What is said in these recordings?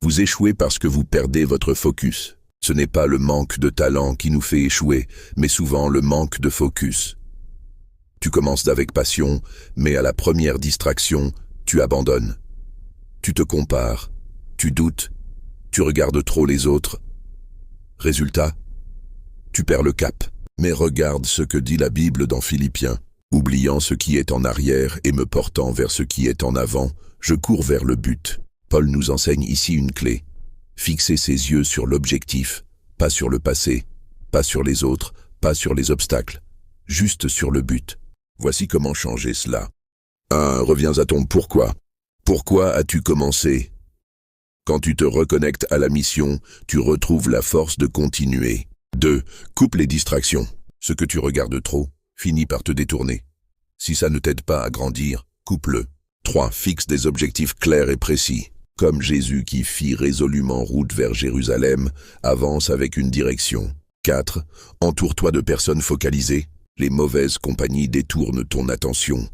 Vous échouez parce que vous perdez votre focus. Ce n'est pas le manque de talent qui nous fait échouer, mais souvent le manque de focus. Tu commences avec passion, mais à la première distraction, tu abandonnes. Tu te compares, tu doutes, tu regardes trop les autres. Résultat, tu perds le cap. Mais regarde ce que dit la Bible dans Philippiens. Oubliant ce qui est en arrière et me portant vers ce qui est en avant, je cours vers le but. Paul nous enseigne ici une clé. Fixer ses yeux sur l'objectif, pas sur le passé, pas sur les autres, pas sur les obstacles, juste sur le but. Voici comment changer cela. 1. Reviens à ton pourquoi. Pourquoi as-tu commencé? Quand tu te reconnectes à la mission, tu retrouves la force de continuer. 2. Coupe les distractions. Ce que tu regardes trop finit par te détourner. Si ça ne t'aide pas à grandir, coupe-le. 3. Fixe des objectifs clairs et précis. Comme Jésus qui fit résolument route vers Jérusalem, avance avec une direction. 4. Entoure-toi de personnes focalisées. Les mauvaises compagnies détournent ton attention.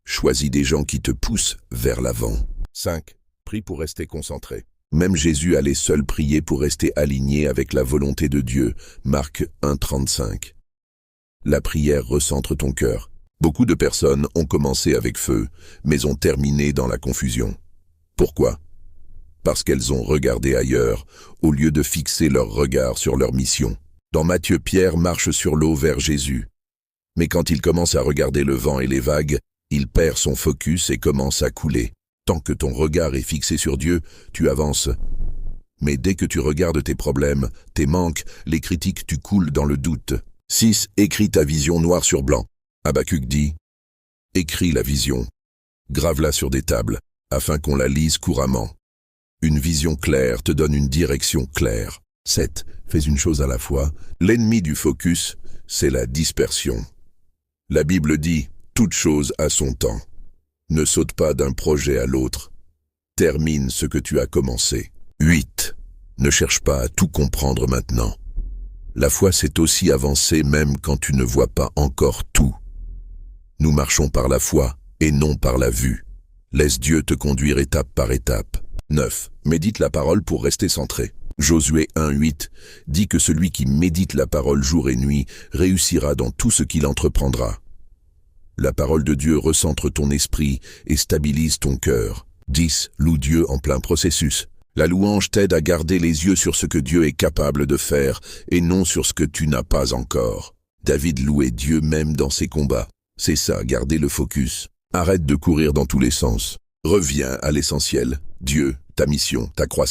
Choisis des gens qui te poussent vers l'avant. 5. Prie pour rester concentré. Même Jésus allait seul prier pour rester aligné avec la volonté de Dieu. Marc 1,35. La prière recentre ton cœur. Beaucoup de personnes ont commencé avec feu, mais ont terminé dans la confusion. Pourquoi? Parce qu'elles ont regardé ailleurs, au lieu de fixer leur regard sur leur mission. Dans Matthieu, Pierre marche sur l'eau vers Jésus. Mais quand il commence à regarder le vent et les vagues, il perd son focus et commence à couler. Tant que ton regard est fixé sur Dieu, tu avances. Mais dès que tu regardes tes problèmes, tes manques, les critiques, tu coules dans le doute. 6. Écris ta vision noir sur blanc. Habacuc dit « Écris la vision, grave-la sur des tables, afin qu'on la lise couramment. Une vision claire te donne une direction claire. » 7. Fais une chose à la fois. L'ennemi du focus, c'est la dispersion. La Bible dit « Toute chose a son temps ». Ne saute pas d'un projet à l'autre. Termine ce que tu as commencé. 8. Ne cherche pas à tout comprendre maintenant. La foi, c'est aussi avancer même quand tu ne vois pas encore tout. Nous marchons par la foi et non par la vue. Laisse Dieu te conduire étape par étape. 9. Médite la parole pour rester centré. Josué 1,8 dit que celui qui médite la parole jour et nuit réussira dans tout ce qu'il entreprendra. La parole de Dieu recentre ton esprit et stabilise ton cœur. 10. Loue Dieu en plein processus. La louange t'aide à garder les yeux sur ce que Dieu est capable de faire et non sur ce que tu n'as pas encore. David louait Dieu même dans ses combats. C'est ça, garder le focus. Arrête de courir dans tous les sens. Reviens à l'essentiel. Dieu, ta mission, ta croissance.